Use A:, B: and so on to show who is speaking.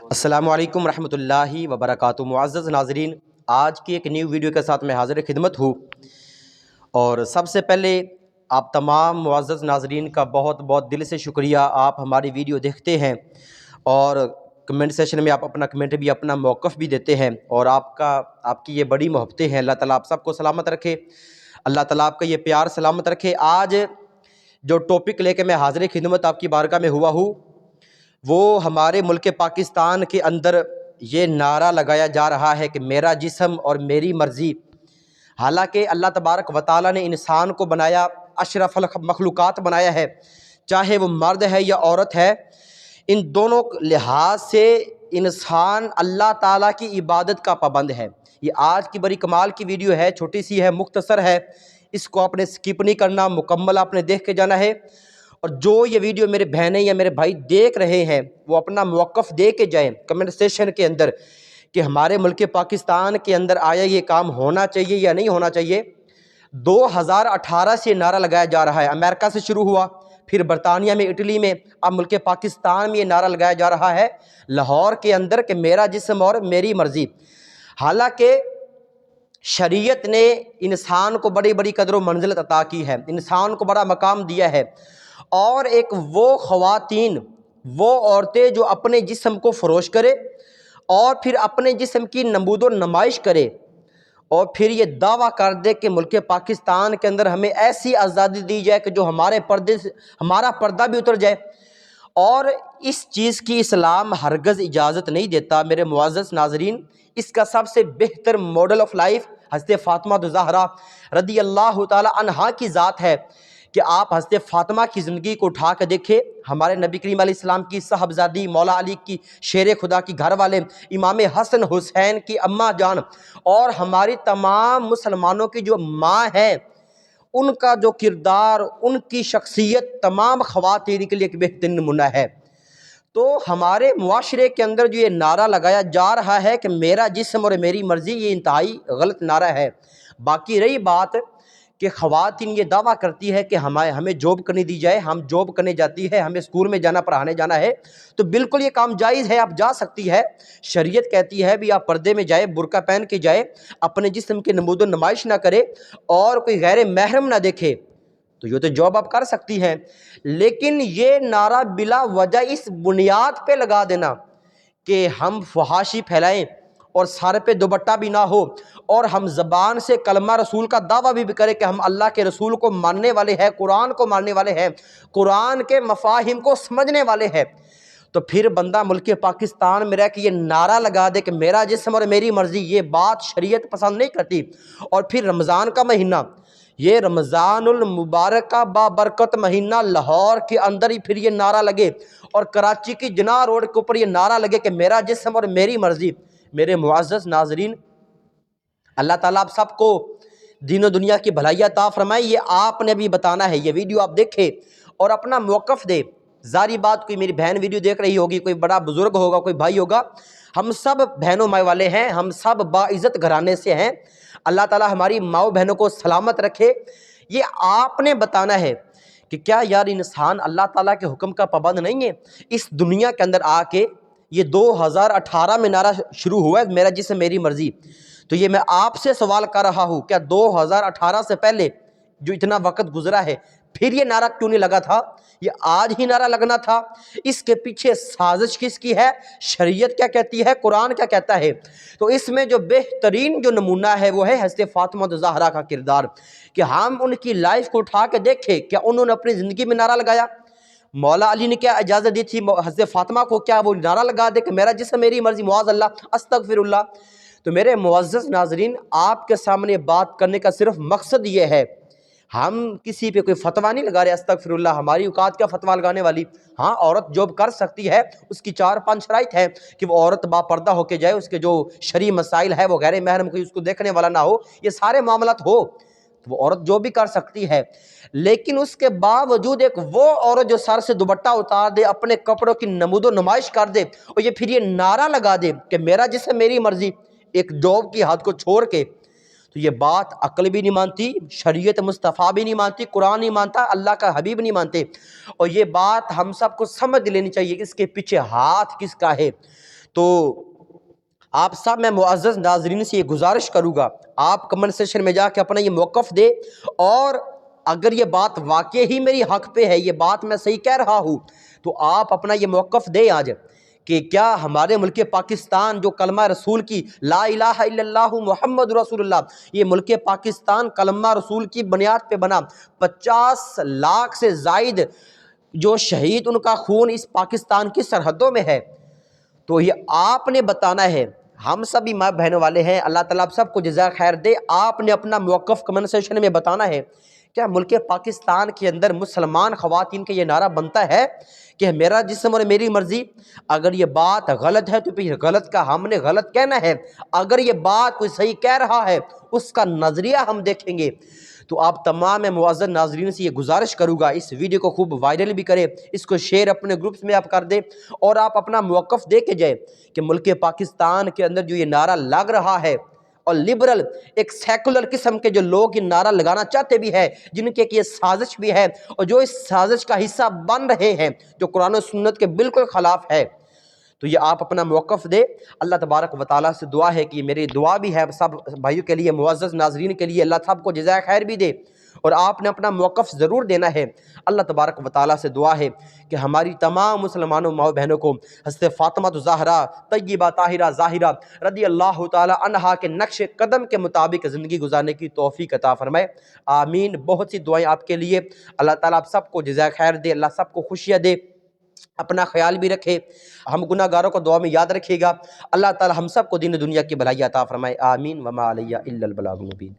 A: السلام علیکم ورحمۃ اللہ وبرکاتہ۔ معزز ناظرین، آج کی ایک نیو ویڈیو کے ساتھ میں حاضر خدمت ہوں، اور سب سے پہلے آپ تمام معزز ناظرین کا بہت بہت دل سے شکریہ۔ آپ ہماری ویڈیو دیکھتے ہیں اور کمنٹ سیشن میں آپ اپنا کمنٹ بھی، اپنا موقف بھی دیتے ہیں، اور آپ کی یہ بڑی محبتیں ہیں۔ اللہ تعالیٰ آپ سب کو سلامت رکھے، اللہ تعالیٰ آپ کا یہ پیار سلامت رکھے۔ آج جو ٹاپک لے کے میں حاضر خدمت آپ کی بارگاہ میں ہوا ہوں، وہ ہمارے ملک پاکستان کے اندر یہ نعرہ لگایا جا رہا ہے کہ میرا جسم اور میری مرضی۔ حالانکہ اللہ تبارک و تعالیٰ نے انسان کو بنایا، اشرف المخلوقات بنایا ہے، چاہے وہ مرد ہے یا عورت ہے، ان دونوں لحاظ سے انسان اللہ تعالیٰ کی عبادت کا پابند ہے۔ یہ آج کی بڑی کمال کی ویڈیو ہے، چھوٹی سی ہے، مختصر ہے، اس کو آپ نے سکپ نہیں کرنا، مکمل آپ نے دیکھ کے جانا ہے۔ اور جو یہ ویڈیو میرے بہنیں یا میرے بھائی دیکھ رہے ہیں، وہ اپنا موقف دے کے جائیں کمنٹ سیشن کے اندر کہ ہمارے ملک پاکستان کے اندر آیا یہ کام ہونا چاہیے یا نہیں ہونا چاہیے۔ 2018 سے نعرہ لگایا جا رہا ہے، امریکہ سے شروع ہوا، پھر برطانیہ میں، اٹلی میں، اب ملک پاکستان میں یہ نعرہ لگایا جا رہا ہے لاہور کے اندر کہ میرا جسم اور میری مرضی۔ حالانکہ شریعت نے انسان کو بڑی بڑی قدر و منزلت عطا کی ہے، انسان کو بڑا مقام دیا ہے، اور ایک وہ خواتین، وہ عورتیں جو اپنے جسم کو فروش کرے اور پھر اپنے جسم کی نمود و نمائش کرے، اور پھر یہ دعویٰ کر دے کہ ملک پاکستان کے اندر ہمیں ایسی آزادی دی جائے کہ جو ہمارا پردہ بھی اتر جائے، اور اس چیز کی اسلام ہرگز اجازت نہیں دیتا۔ میرے معزز ناظرین، اس کا سب سے بہتر ماڈل آف لائف حضرت فاطمہ الزہرا رضی اللہ تعالی عنہا کی ذات ہے کہ آپ حضرت فاطمہ کی زندگی کو اٹھا کے دیکھیں۔ ہمارے نبی کریم علیہ السلام کی صاحبزادی، مولا علی کی شیر خدا کی گھر والے، امام حسن حسین کی اماں جان، اور ہماری تمام مسلمانوں کی جو ماں ہے، ان کا جو کردار، ان کی شخصیت تمام خواتین کے لیے ایک بہترین نمونہ ہے۔ تو ہمارے معاشرے کے اندر جو یہ نعرہ لگایا جا رہا ہے کہ میرا جسم اور میری مرضی، یہ انتہائی غلط نعرہ ہے۔ باقی رہی بات کہ خواتین یہ دعویٰ کرتی ہے کہ ہمیں جاب کرنے دی جائے، ہم جاب کرنے جاتی ہے، ہمیں اسکول میں جانا، پڑھانے جانا ہے، تو بالکل یہ کام جائز ہے، آپ جا سکتی ہے۔ شریعت کہتی ہے بھی آپ پردے میں جائے، برقع پہن کے جائے، اپنے جسم کی نمود و نمائش نہ کرے اور کوئی غیر محرم نہ دیکھے، تو یہ تو جاب آپ کر سکتی ہیں۔ لیکن یہ نعرہ بلا وجہ اس بنیاد پہ لگا دینا کہ ہم فحاشی پھیلائیں اور سر پہ دوپٹہ بھی نہ ہو، اور ہم زبان سے کلمہ رسول کا دعویٰ بھی کریں کہ ہم اللہ کے رسول کو ماننے والے ہیں، قرآن کو ماننے والے ہیں، قرآن کے مفاہیم کو سمجھنے والے ہیں، تو پھر بندہ ملک پاکستان میں رہ کے یہ نعرہ لگا دے کہ میرا جسم اور میری مرضی، یہ بات شریعت پسند نہیں کرتی۔ اور پھر رمضان کا مہینہ، یہ رمضان المبارک کا بابرکت مہینہ، لاہور کے اندر ہی پھر یہ نعرہ لگے، اور کراچی کی جناح روڈ کے اوپر یہ نعرہ لگے کہ میرا جسم اور میری مرضی۔ میرے معزز ناظرین، اللہ تعالیٰ آپ سب کو دین و دنیا کی بھلائی عطا فرمائے۔ یہ آپ نے بھی بتانا ہے، یہ ویڈیو آپ دیکھیں اور اپنا موقف دے۔ ظاہری بات، کوئی میری بہن ویڈیو دیکھ رہی ہوگی، کوئی بڑا بزرگ ہوگا، کوئی بھائی ہوگا، ہم سب بہنوں مائی والے ہیں، ہم سب باعزت گھرانے سے ہیں، اللہ تعالیٰ ہماری ماؤں بہنوں کو سلامت رکھے۔ یہ آپ نے بتانا ہے کہ کیا یار انسان اللہ تعالیٰ کے حکم کا پابند نہیں ہے؟ اس دنیا کے اندر آ کے یہ 2018 میں نعرہ شروع ہوا ہے، میرا جسم میری مرضی، تو یہ میں آپ سے سوال کر رہا ہوں، کیا 2018 سے پہلے جو اتنا وقت گزرا ہے، پھر یہ نعرہ کیوں نہیں لگا تھا؟ یہ آج ہی نعرہ لگنا تھا؟ اس کے پیچھے سازش کس کی ہے؟ شریعت کیا کہتی ہے؟ قرآن کیا کہتا ہے؟ تو اس میں جو بہترین جو نمونہ ہے وہ ہے حضرت فاطمہ الزہرا کا کردار، کہ ہم ان کی لائف کو اٹھا کے دیکھیں، کیا انہوں نے اپنی زندگی میں نعرہ لگایا؟ مولا علی نے کیا اجازت دی تھی حضرت فاطمہ کو؟ کیا وہ نعرہ لگا دے کہ میرا جسم میری مرضی؟ معاذ اللہ، استغفر اللہ۔ تو میرے معزز ناظرین، آپ کے سامنے بات کرنے کا صرف مقصد یہ ہے، ہم کسی پہ کوئی فتویٰ نہیں لگا رہے، استغفر اللہ، ہماری اوقات کیا فتویٰ لگانے والی۔ ہاں، عورت جاب کر سکتی ہے، اس کی 4-5 شرائط ہے کہ وہ عورت با پردہ ہو کے جائے، اس کے جو شرعی مسائل ہے وہ غیر محرم کوئی اس کو دیکھنے والا نہ ہو، یہ سارے معاملات ہو تو وہ عورت جو بھی کر سکتی ہے۔ لیکن اس کے باوجود ایک وہ عورت جو سر سے دوپٹہ اتار دے، اپنے کپڑوں کی نمود و نمائش کر دے، اور یہ پھر یہ نعرہ لگا دے کہ میرا جسم میری مرضی، ایک جاب کی حد کو چھوڑ کے، تو یہ بات عقل بھی نہیں مانتی، شریعت مصطفیٰ بھی نہیں مانتی، قرآن نہیں مانتا، اللہ کا حبیب نہیں مانتے، اور یہ بات ہم سب کو سمجھ لینی چاہیے کہ اس کے پیچھے ہاتھ کس کا ہے۔ تو آپ سب میں معزز ناظرین سے یہ گزارش کروں گا، آپ کمنٹ سیکشن میں جا کے اپنا یہ موقف دے، اور اگر یہ بات واقعی ہی میری حق پہ ہے، یہ بات میں صحیح کہہ رہا ہوں، تو آپ اپنا یہ موقف دے آج کہ کیا ہمارے ملک پاکستان جو کلمہ رسول کی لا الہ الا اللہ محمد رسول اللہ، یہ ملک پاکستان کلمہ رسول کی بنیاد پہ بنا، 50 لاکھ سے زائد جو شہید ان کا خون اس پاکستان کی سرحدوں میں ہے، تو یہ آپ نے بتانا ہے، ہم سبھی ماں بہنوں والے ہیں، اللہ تعالیٰ آپ سب کو جزائے خیر دے، آپ نے اپنا موقف کمنٹ سیکشن میں بتانا ہے۔ کیا ملک پاکستان کے اندر مسلمان خواتین کا یہ نعرہ بنتا ہے کہ میرا جسم اور میری مرضی؟ اگر یہ بات غلط ہے تو پھر غلط کا ہم نے غلط کہنا ہے، اگر یہ بات کوئی صحیح کہہ رہا ہے اس کا نظریہ ہم دیکھیں گے۔ تو آپ تمام معزز ناظرین سے یہ گزارش کروں گا، اس ویڈیو کو خوب وائرل بھی کریں، اس کو شیئر اپنے گروپس میں آپ کر دیں، اور آپ اپنا موقف دے کے جائیں کہ ملک پاکستان کے اندر جو یہ نعرہ لگ رہا ہے، اور لبرل ایک سیکولر قسم کے جو لوگ یہ نعرہ لگانا چاہتے بھی ہیں، جن کے یہ سازش بھی ہے، اور جو اس سازش کا حصہ بن رہے ہیں، جو قرآن و سنت کے بالکل خلاف ہے، تو یہ آپ اپنا موقف دے۔ اللہ تبارک و تعالیٰ سے دعا ہے کہ میری دعا بھی ہے سب بھائیوں کے لیے، معزز ناظرین کے لیے، اللہ سب کو جزائے خیر بھی دے، اور آپ نے اپنا موقف ضرور دینا ہے۔ اللہ تبارک و تعالیٰ سے دعا ہے کہ ہماری تمام مسلمانوں ماں بہنوں کو حضرت فاطمہ الزہرا طیبہ طاہرہ ظاہرہ رضی اللہ تعالی عنہا کے نقش قدم کے مطابق زندگی گزارنے کی توفیق عطا فرمائے، آمین۔ بہت سی دعائیں آپ کے لیے، اللہ تعالیٰ آپ سب کو جزائے خیر دے، اللہ سب کو خوشیاں دے، اپنا خیال بھی رکھے، ہم گناہ گاروں کو دعا میں یاد رکھے گا۔ اللہ تعالیٰ ہم سب کو دین و دنیا کی بھلائی عطا فرمائے، آمین۔ وما علیہ الا البلاغ المبین۔